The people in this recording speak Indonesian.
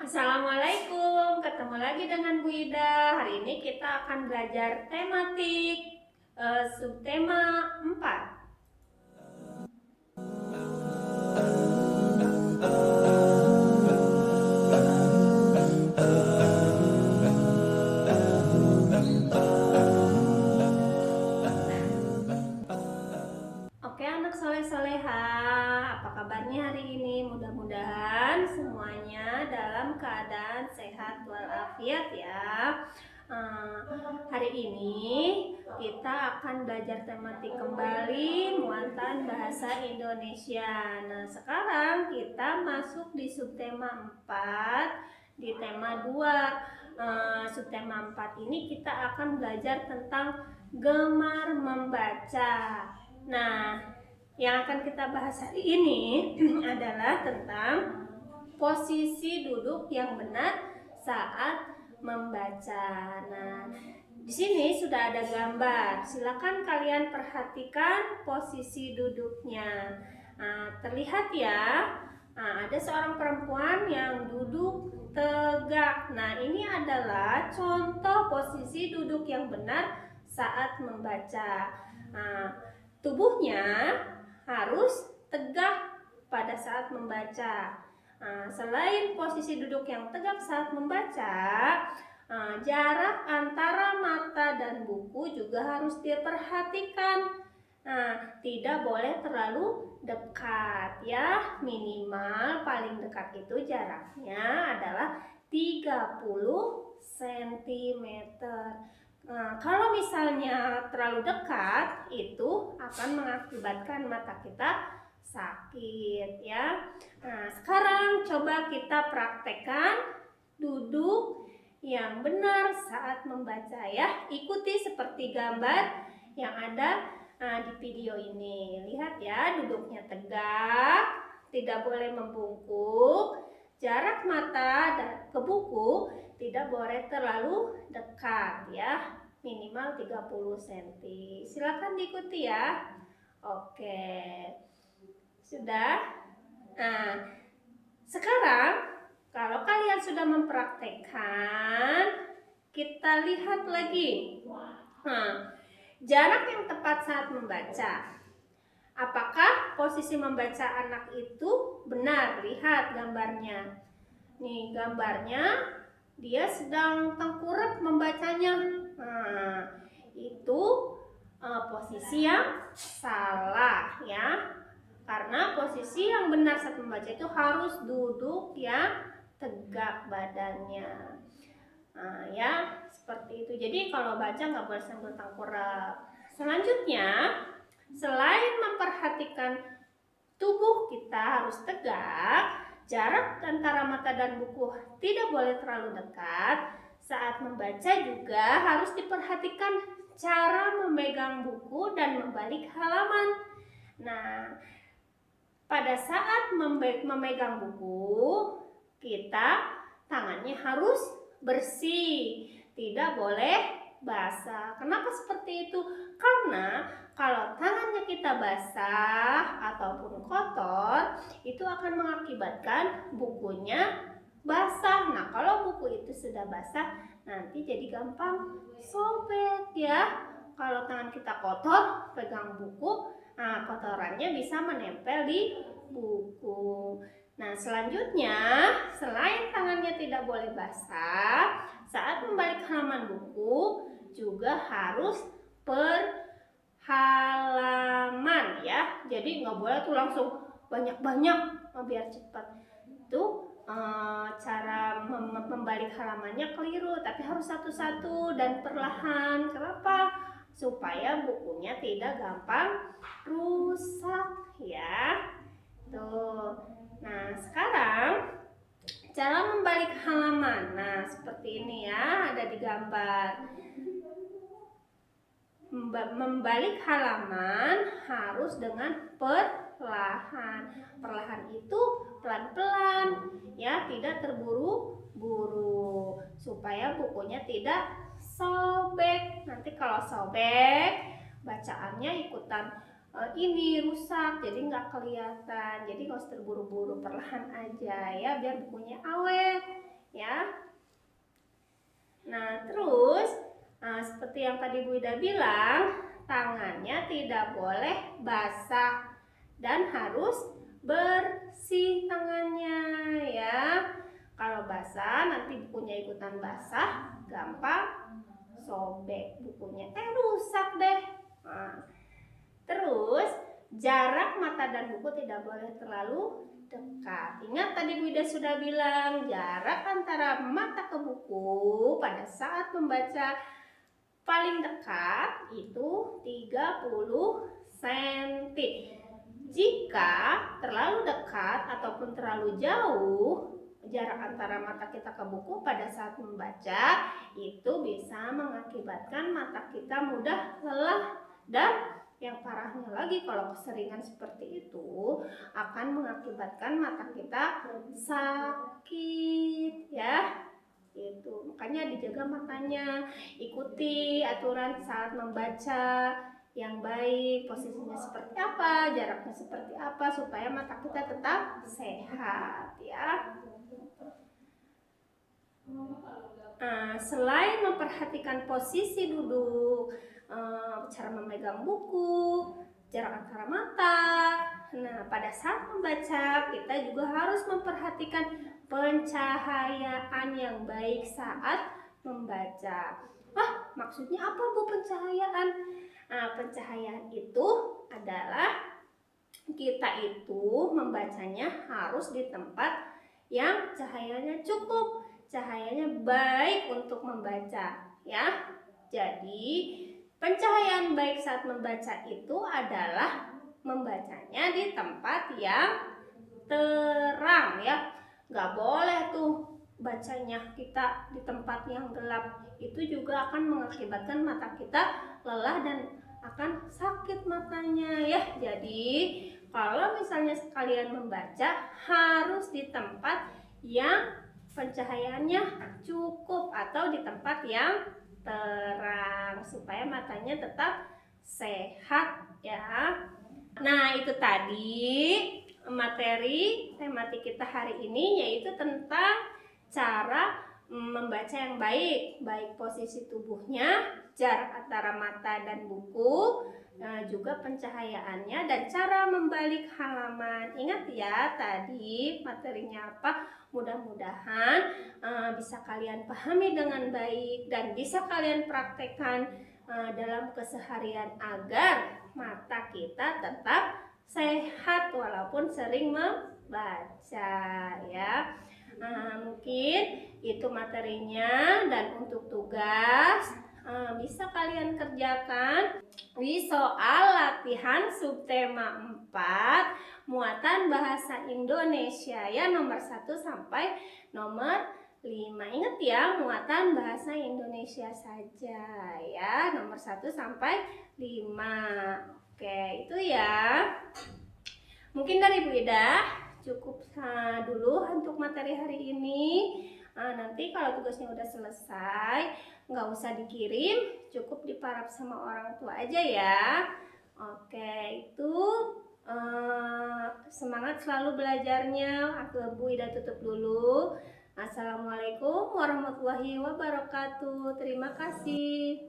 Assalamualaikum, ketemu lagi dengan Bu Ida. Hari ini kita akan belajar tematik subtema 4. Oke anak soleh-soleha, apa kabarnya hari ini? Mudah-mudahan semuanya dalam keadaan sehat walafiat ya. Hari ini kita akan belajar tematik kembali muatan bahasa Indonesia. Nah, sekarang kita masuk di subtema 4 di tema 2. Subtema 4 ini kita akan belajar tentang gemar membaca. Nah, yang akan kita bahas hari ini adalah tentang posisi duduk yang benar saat membaca. Nah, di sini sudah ada gambar. Silakan kalian perhatikan posisi duduknya. Terlihat ya, ada seorang perempuan yang duduk tegak. Nah, ini adalah contoh posisi duduk yang benar saat membaca. Tubuhnya harus tegak pada saat membaca. Selain posisi duduk yang tegak saat membaca, jarak antara mata dan buku juga harus diperhatikan. Tidak boleh terlalu dekat ya, minimal paling dekat itu jaraknya adalah 30 cm. Kalau misalnya terlalu dekat, itu akan mengakibatkan mata kita sakit ya. Sekarang coba kita praktekkan duduk yang benar saat membaca ya. Ikuti seperti gambar yang ada di video ini. Lihat ya, duduknya tegak, tidak boleh membungkuk. Jarak mata ke buku tidak boleh terlalu dekat ya, minimal 30 cm. Silakan diikuti ya. Oke. Sudah? Sekarang kalau kalian sudah mempraktekkan, kita lihat lagi. Jarak yang tepat saat membaca. Apakah posisi membaca anak itu benar? Lihat gambarnya. Nih gambarnya, dia sedang tengkurap membacanya. Itu posisi yang salah ya. Karena posisi yang benar saat membaca itu harus duduk yang tegak badannya. Ya, seperti itu. Jadi kalau baca nggak boleh sambil tengkurap. Selanjutnya, selain memperhatikan tubuh kita harus tegak, jarak antara mata dan buku tidak boleh terlalu dekat. Saat membaca juga harus diperhatikan cara memegang buku dan membalik halaman. Nah, pada saat memegang buku, kita tangannya harus bersih, tidak boleh basah. Kenapa seperti itu? Karena kalau tangannya kita basah ataupun kotor, itu akan mengakibatkan bukunya basah. Nah, kalau buku itu sudah basah, nanti jadi gampang sobek ya. Kalau tangan kita kotor, pegang buku, kotorannya bisa menempel di buku. Nah, selanjutnya, selain tangannya tidak boleh basah, saat membalik halaman buku juga harus per halaman ya. Jadi nggak boleh tuh langsung banyak-banyak biar cepat. Itu cara membalik halamannya keliru, tapi harus satu-satu dan perlahan. Kenapa? Supaya bukunya tidak gampang rusak ya. Tuh. Nah, sekarang cara membalik halaman. Nah, seperti ini ya, ada di gambar. Membalik halaman harus dengan perlahan. Perlahan itu pelan-pelan ya, tidak terburu-buru supaya bukunya tidak sobek. Nanti kalau sobek, bacaannya ikutan ini rusak, jadi nggak kelihatan. Jadi nggak usah terburu-buru, perlahan aja ya, biar bukunya awet Nah, terus seperti yang tadi Bu Ida bilang, tangannya tidak boleh basah dan harus bersih tangannya ya. Kalau basah nanti bukunya ikutan basah, gampang sobek bukunya, rusak deh. Nah, terus jarak mata dan buku tidak boleh terlalu dekat. Ingat tadi Bu Ida sudah bilang jarak antara mata ke buku pada saat membaca paling dekat itu 30 cm. Jika terlalu dekat ataupun terlalu jauh jarak antara mata kita ke buku pada saat membaca, itu bisa mengakibatkan mata kita mudah lelah, dan yang parahnya lagi kalau keseringan seperti itu akan mengakibatkan mata kita sakit ya. Itu makanya dijaga matanya, ikuti aturan saat membaca yang baik, posisinya seperti apa, jaraknya seperti apa, supaya mata kita tetap sehat ya. Selain memperhatikan posisi duduk, cara memegang buku, jarak antara mata, nah pada saat membaca kita juga harus memperhatikan pencahayaan yang baik saat membaca. Maksudnya apa Bu pencahayaan? Pencahayaan itu adalah kita itu membacanya harus di tempat yang cahayanya cukup, cahayanya baik untuk membaca ya. Jadi pencahayaan baik saat membaca itu adalah membacanya di tempat yang terang ya. Gak boleh tuh bacanya kita di tempat yang gelap, itu juga akan mengakibatkan mata kita lelah dan akan sakit matanya ya. Jadi kalau misalnya sekalian membaca harus di tempat yang pencahayaannya cukup atau di tempat yang terang supaya matanya tetap sehat ya. Nah, itu tadi materi tematik kita hari ini, yaitu tentang cara membaca yang baik, baik posisi tubuhnya, jarak antara mata dan buku, juga pencahayaannya, dan cara membalik halaman. Ingat ya tadi materinya apa? Mudah-mudahan bisa kalian pahami dengan baik dan bisa kalian praktekkan dalam keseharian agar mata kita tetap sehat walaupun sering membaca ya. Mungkin itu materinya, dan untuk tugas bisa kalian kerjakan di soal latihan subtema 4 muatan bahasa Indonesia ya, nomor 1 sampai nomor 5. Ingat ya, muatan bahasa Indonesia saja ya, nomor 1 sampai 5. Oke, itu ya. Mungkin dari Bu Ida cukup dulu untuk materi hari ini. Nanti kalau tugasnya udah selesai, nggak usah dikirim, cukup diparap sama orang tua aja ya. Oke, itu semangat selalu belajarnya. Aku Bu Ida tutup dulu. Assalamualaikum warahmatullahi wabarakatuh. Terima kasih.